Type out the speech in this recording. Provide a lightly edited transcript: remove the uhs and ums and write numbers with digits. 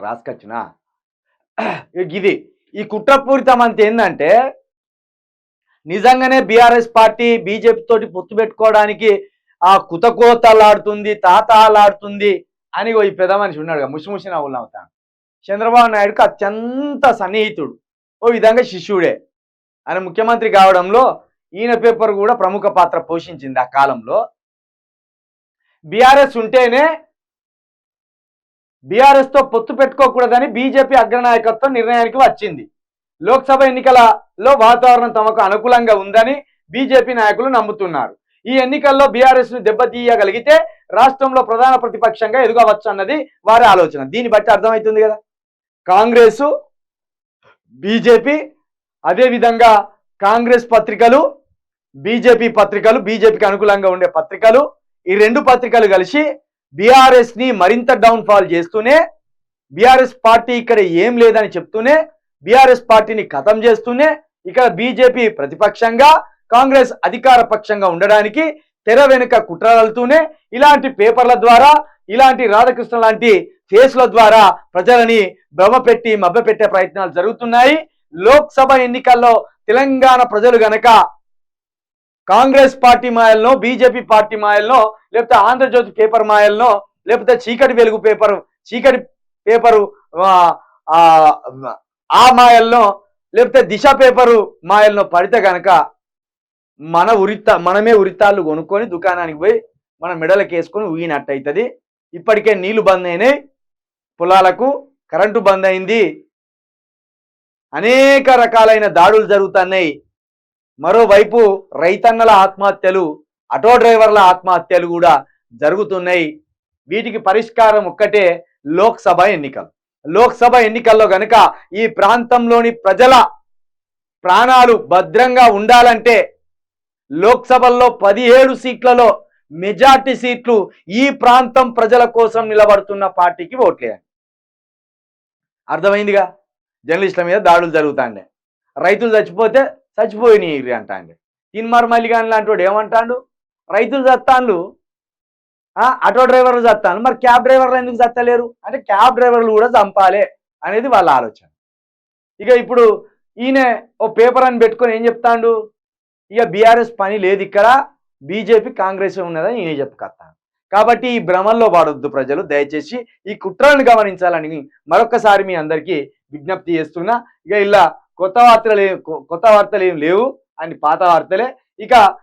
రాసుకొచ్చిన ఇది ఈ కుట్రపూరితం అంత ఏంటంటే నిజంగానే బీఆర్ఎస్ పార్టీ బీజేపీ తోటి పొత్తు పెట్టుకోవడానికి ఆ కుతకోతలాడుతుంది తాతాలాడుతుంది అని ఈ పెద్ద మనిషి ఉన్నాడుగా ముసిముసి నవ్వులు నవ్వుతాను. చంద్రబాబు నాయుడుకి అత్యంత సన్నిహితుడు, ఓ విధంగా శిష్యుడే. ఆయన ముఖ్యమంత్రి కావడంలో ఈయన పేపర్ కూడా ప్రముఖ పాత్ర పోషించింది. ఆ కాలంలో బీఆర్ఎస్ ఉంటేనే బీఆర్ఎస్తో పొత్తు పెట్టుకోకూడదని బీజేపీ అగ్రనాయకత్వం నిర్ణయానికి వచ్చింది. లోక్సభ ఎన్నికలలో వాతావరణం తమకు అనుకూలంగా ఉందని బీజేపీ నాయకులు నమ్ముతున్నారు. ఈ ఎన్నికల్లో బీఆర్ఎస్ను దెబ్బతీయగలిగితే రాష్ట్రంలో ప్రధాన ప్రతిపక్షంగా ఎదగవచ్చు అన్నది వారి ఆలోచన. దీన్ని బట్టి అర్థమవుతుంది కదా, కాంగ్రెసు బీజేపీ, అదేవిధంగా కాంగ్రెస్ పత్రికలు బీజేపీ పత్రికలు, బీజేపీకి అనుకూలంగా ఉండే పత్రికలు, ఈ రెండు పత్రికలు కలిసి బీఆర్ఎస్ని మరింత డౌన్ఫాల్ చేస్తూనే, బీఆర్ఎస్ పార్టీ ఇక్కడ ఏం లేదని చెప్తూనే, బీఆర్ఎస్ పార్టీని ఖతం చేస్తూనే, ఇక్కడ బీజేపీ ప్రతిపక్షంగా కాంగ్రెస్ అధికార పక్షంగా ఉండడానికి తెర వెనుక కుట్రలతోనే ఇలాంటి పేపర్ల ద్వారా, ఇలాంటి రాధాకృష్ణ లాంటి ఫేస్ల ద్వారా ప్రజలని భ్రమపెట్టి మభ్యపెట్టే ప్రయత్నాలు జరుగుతున్నాయి. లోక్సభ ఎన్నికల్లో తెలంగాణ ప్రజలు గనక కాంగ్రెస్ పార్టీ మాయల్లో, బీజేపీ పార్టీ మాయల్లో, లేకపోతే ఆంధ్రజ్యోతి పేపర్ మాయల్లో, లేకపోతే చీకటి వెలుగు పేపరు ఆ మాయల్లో, లేకపోతే దిశ పేపరు మాయల్లో పడితే గనక మనమే ఉరితాళ్ళు కొనుక్కొని దుకాణానికి పోయి మన మెడలకు వేసుకొని ఊగినట్టు అవుతుంది. ఇప్పటికే నీళ్లు బంద్ అయినాయి, పొలాలకు కరెంటు బంద్ అయింది, అనేక రకాలైన దాడులు జరుగుతున్నాయి. మరోవైపు రైతన్నల ఆత్మహత్యలు, ఆటో డ్రైవర్ల ఆత్మహత్యలు కూడా జరుగుతున్నాయి. వీటికి పరిష్కారం ఒక్కటే, లోక్సభ ఎన్నికలు. లోక్సభ ఎన్నికల్లో గనక ఈ ప్రాంతంలోని ప్రజల ప్రాణాలు భద్రంగా ఉండాలంటే లోక్సభల్లో 17 సీట్లలో మెజార్టీ సీట్లు ఈ ప్రాంతం ప్రజల కోసం నిలబడుతున్న పార్టీకి ఓట్లేయండి. అర్థమైందిగా. జర్నలిస్టుల మీద దాడులు జరుగుతాండే, రైతులు చచ్చిపోతే చచ్చిపోయినాయి అంటాండి. తిన్మార్ మల్లిగాని లాంటి వాడు ఏమంటాడు, రైతులు చత్తాన్లు, ఆటో డ్రైవర్లు చత్తాను, మరి క్యాబ్ డ్రైవర్లు ఎందుకు చత్తలేరు అంటే క్యాబ్ డ్రైవర్లు కూడా చంపాలి అనేది వాళ్ళ ఆలోచన. ఇక ఇప్పుడు ఈయన ఓ పేపర్ అని పెట్టుకొని ఏం చెప్తాడు, ఇక బీఆర్ఎస్ పని లేదు ఇక్కడ, బీజేపీ కాంగ్రెస్ ఉన్నదని నేనే చెప్పుకొస్తాను. కాబట్టి ఈ భ్రమంలో పడొద్దు ప్రజలు, దయచేసి ఈ కుట్రలను గమనించాలని మరొకసారి మీ అందరికీ విజ్ఞప్తి చేస్తున్నా. ఇక ఇలా కొత్త వార్తలు ఏం లేవు, అన్ని పాత వార్తలే. ఇక